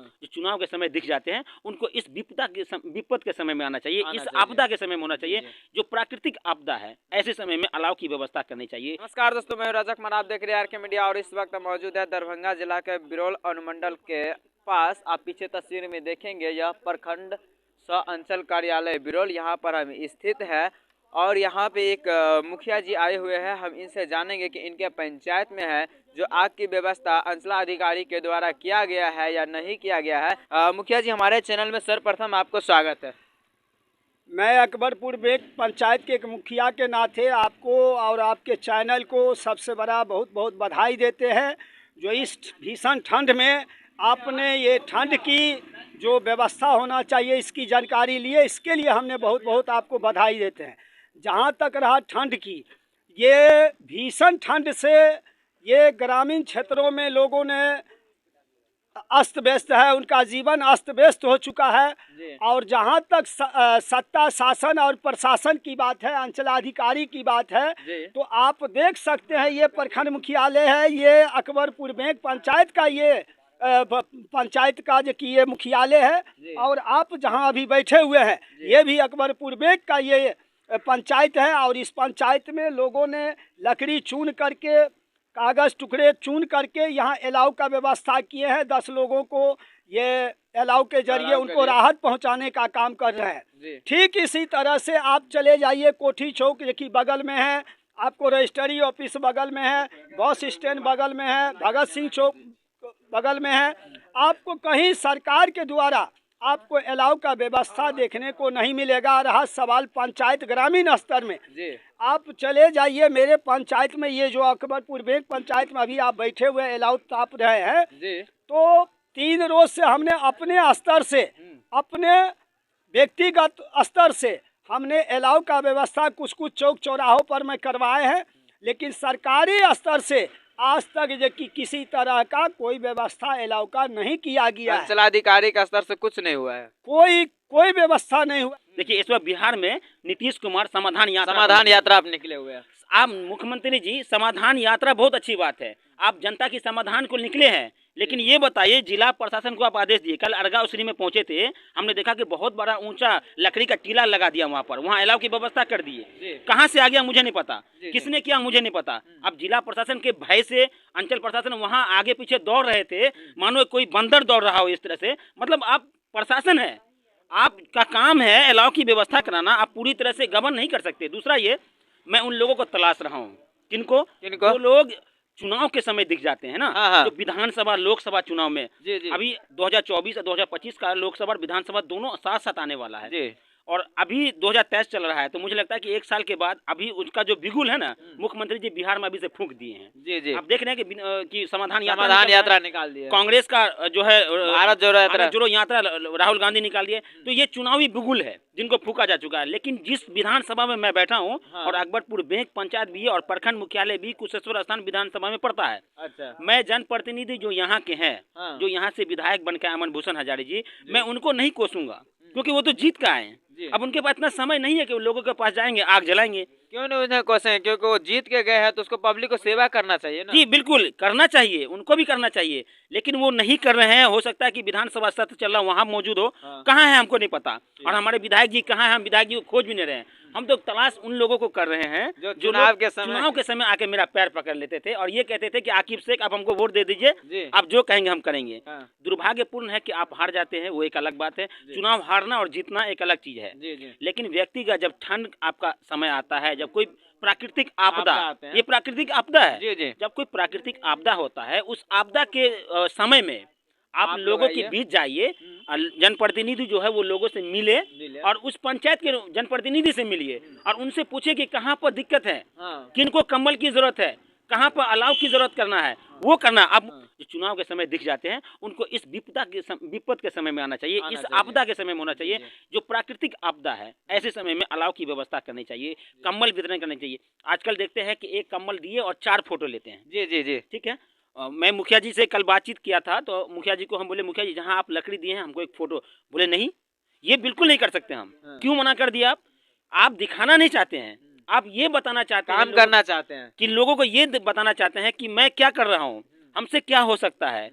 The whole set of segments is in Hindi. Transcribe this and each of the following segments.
जो चुनाव के समय दिख जाते हैं, उनको इस विपद के समय में आना चाहिए, इस आपदा के समय में होना चाहिए। जो प्राकृतिक आपदा है, ऐसे समय में अलाव की व्यवस्था करनी चाहिए। नमस्कार दोस्तों, मैं रजक मान, आप देख रहे हैं आरके मीडिया और इस वक्त मौजूद है दरभंगा जिला के बिरौल अनुमंडल के पास। आप पीछे तस्वीर में देखेंगे, यह प्रखंड सह अंचल कार्यालय बिरौल यहाँ पर हम स्थित है और यहाँ पे एक मुखिया जी आए हुए हैं। हम इनसे जानेंगे कि इनके पंचायत में है जो आग की व्यवस्था अंचलाधिकारी के द्वारा किया गया है या नहीं किया गया है। मुखिया जी, हमारे चैनल में सर्वप्रथम आपको स्वागत है। मैं अकबरपुर बेग पंचायत के एक मुखिया के नाते आपको और आपके चैनल को सबसे बड़ा बहुत बहुत बधाई देते हैं, जो इस भीषण ठंड में आपने ये ठंड की जो व्यवस्था होना चाहिए इसकी जानकारी लिए, इसके लिए हमने बहुत बहुत आपको बधाई देते हैं। जहाँ तक रहा ठंड की, ये भीषण ठंड से ये ग्रामीण क्षेत्रों में लोगों ने अस्त व्यस्त है, उनका जीवन अस्त व्यस्त हो चुका है। और जहाँ तक सत्ता शासन और प्रशासन की बात है, अंचलाधिकारी की बात है, तो आप देख सकते हैं ये प्रखंड मुख्यालय है, ये अकबरपुर बेग पंचायत का ये पंचायत का जो कि ये मुख्यालय है। और आप जहाँ अभी बैठे हुए हैं ये भी अकबरपुर बेग का ये पंचायत है। और इस पंचायत में लोगों ने लकड़ी चुन करके, कागज़ टुकड़े चुन करके यहाँ अलाव का व्यवस्था किए हैं। 10 लोगों को ये अलाव के जरिए उनको राहत पहुँचाने का काम कर रहे हैं। ठीक इसी तरह से आप चले जाइए कोठी चौक जो कि बगल में है, आपको रजिस्ट्री ऑफिस बगल में है, बस स्टैंड बगल में है, भगत सिंह चौक बगल में है। आपको कहीं सरकार के द्वारा आपको अलाव का व्यवस्था देखने को नहीं मिलेगा। रहा सवाल पंचायत ग्रामीण स्तर में, आप चले जाइए मेरे पंचायत में, ये जो अकबरपुर बेग पंचायत में अभी आप बैठे हुए अलाव ताप रहे हैं, तो 3 रोज से हमने अपने स्तर से, अपने व्यक्तिगत स्तर से हमने अलाव का व्यवस्था कुछ कुछ चौक चौराहों पर में करवाए हैं। लेकिन सरकारी स्तर से आज तक जो कि किसी तरह का कोई व्यवस्था अलाव का नहीं किया गया है। अंचलाधिकारी का स्तर से कुछ नहीं हुआ है, कोई व्यवस्था नहीं हुआ। देखिए, इस बार बिहार में नीतीश कुमार समाधान यात्रा आप निकले हुए हैं। आप मुख्यमंत्री जी, समाधान यात्रा बहुत अच्छी बात है, आप जनता की समाधान को निकले हैं। लेकिन ये बताइए, जिला प्रशासन को आप आदेश दिए, कल अरगा उसरी में पहुंचे थे, हमने देखा कि बहुत बड़ा ऊंचा लकड़ी का टीला लगा दिया वहां पर, वहां अलाव की व्यवस्था कर दिए। कहां से आ गया मुझे नहीं पता, किसने किया मुझे नहीं पता। अब जिला प्रशासन के भय से अंचल प्रशासन वहां आगे पीछे दौड़ रहे थे, मानो कोई बंदर दौड़ रहा हो इस तरह से। मतलब आप प्रशासन है, आपका काम है अलाव की व्यवस्था कराना, आप पूरी तरह से गवर्न नहीं कर सकते। दूसरा ये, मैं उन लोगों को तलाश रहा हूँ, किनको जो लोग चुनाव के समय दिख जाते हैं ना, जो विधानसभा लोकसभा चुनाव में अभी 2024 और 2025 का लोकसभा और विधानसभा दोनों साथ साथ आने वाला है। और अभी 2023 चल रहा है, तो मुझे लगता है कि 1 साल के बाद अभी उसका जो बिगुल है ना, मुख्यमंत्री जी बिहार में अभी से फूंक दिए हैं। आप देख रहे हैं कि समाधान यात्रा निकाल दिए, कांग्रेस का जो है भारत जोड़ो यात्रा राहुल गांधी निकाल दिए। तो ये चुनावी बिगुल है जिनको फूका जा चुका है। लेकिन जिस विधानसभा में मैं बैठा हूँ, और अकबरपुर बेग पंचायत भी है और प्रखंड मुख्यालय भी कुशेश्वर स्थान विधानसभा में पड़ता है। मैं जनप्रतिनिधि जो यहाँ के हैं, जो यहाँ से विधायक बनकर अमन भूषण हजारी जी, मैं उनको नहीं कोसूंगा, क्योंकि वो तो जीत का आए हैं। अब उनके पास इतना समय नहीं है कि वो लोगों के पास जाएंगे आग जलाएंगे। क्यों नहीं उन्हें कोसे, क्योंकि वो जीत के गए हैं, तो उसको पब्लिक को सेवा करना चाहिए ना। जी बिल्कुल करना चाहिए, उनको भी करना चाहिए, लेकिन वो नहीं कर रहे हैं। हो सकता है कि विधानसभा सत्र चल रहा वहाँ मौजूद हो, कहाँ है हमको नहीं पता। और हमारे विधायक जी कहाँ हैं, हम विधायक जी को खोज भी नहीं रहे हैं। हम तो तलाश उन लोगों को कर रहे हैं जो चुनाव के समय आके मेरा पैर पकड़ लेते थे और ये कहते थे कि आकिब शेख आप हमको वोट दे दीजिए, आप जो कहेंगे हम करेंगे। दुर्भाग्यपूर्ण है कि आप हार जाते हैं, वो एक अलग बात है। चुनाव हारना और जीतना एक अलग चीज है। लेकिन व्यक्तिगत जब ठंड आपका समय आता है, जब कोई प्राकृतिक आपदा, ये प्राकृतिक आपदा है, जब कोई प्राकृतिक आपदा होता है, उस आपदा के समय में आप लोगों के बीच जाइए, जनप्रतिनिधि जो है वो लोगों से मिले और उस पंचायत के जनप्रतिनिधि से मिलिए और उनसे पूछे कि कहाँ पर दिक्कत है, किनको कंबल की जरूरत है, कहाँ पर अलाव की जरूरत करना है, वो करना। अब जो चुनाव के समय दिख जाते हैं, उनको इस विपद के समय में आना चाहिए, इस आपदा के समय में होना चाहिए। जो प्राकृतिक आपदा है, ऐसे समय में अलाव की व्यवस्था करनी चाहिए, कंबल वितरण करनी चाहिए। आजकल देखते हैं कि 1 कंबल दिए और 4 फोटो लेते हैं। जी, ठीक है। मैं मुखिया जी से कल बातचीत किया था, तो मुखिया जी को हम बोले, मुखिया जी जहाँ आप लकड़ी दिए हैं हमको 1 फोटो। बोले नहीं, ये बिल्कुल नहीं कर सकते हम। क्यों मना कर दिया? आप दिखाना नहीं चाहते हैं, आप ये बताना चाहते हैं, काम करना चाहते हैं कि लोगों को ये बताना चाहते हैं कि मैं क्या कर रहा हूँ, हमसे क्या हो सकता है।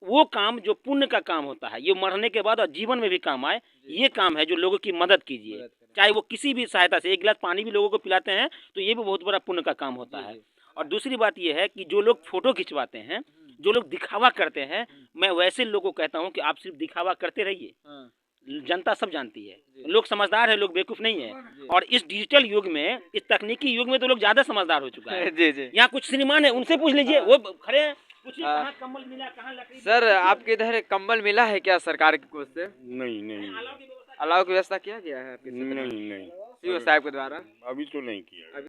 वो काम जो पुण्य का काम होता है, ये मरने के बाद और जीवन में भी काम आए, ये काम है जो लोगों की मदद कीजिए, चाहे वो किसी भी सहायता से। एक गिलास पानी भी लोगों को पिलाते हैं तो ये भी बहुत बड़ा पुण्य का काम होता है। और दूसरी बात ये है कि जो लोग फोटो खिंचवाते हैं, जो लोग दिखावा करते हैं, मैं वैसे लोगों को कहता हूँ कि आप सिर्फ दिखावा करते रहिए, जनता सब जानती है, लोग समझदार है, लोग बेवकूफ नहीं है। और इस डिजिटल युग में, इस तकनीकी युग में तो लोग ज्यादा समझदार हो चुका है। जी जी। यहाँ कुछ श्रीमान है, उनसे पूछ लीजिए, वो खड़े हैं, पूछिए कहाँ कम्बल मिला, कहाँ लकड़ी। सर आपके इधर कंबल मिला है क्या सरकार की कोष से? नहीं अलाव की व्यवस्था किया गया है आपके क्षेत्र में? नहीं सीओ साहब के द्वारा? अभी तो नहीं किया।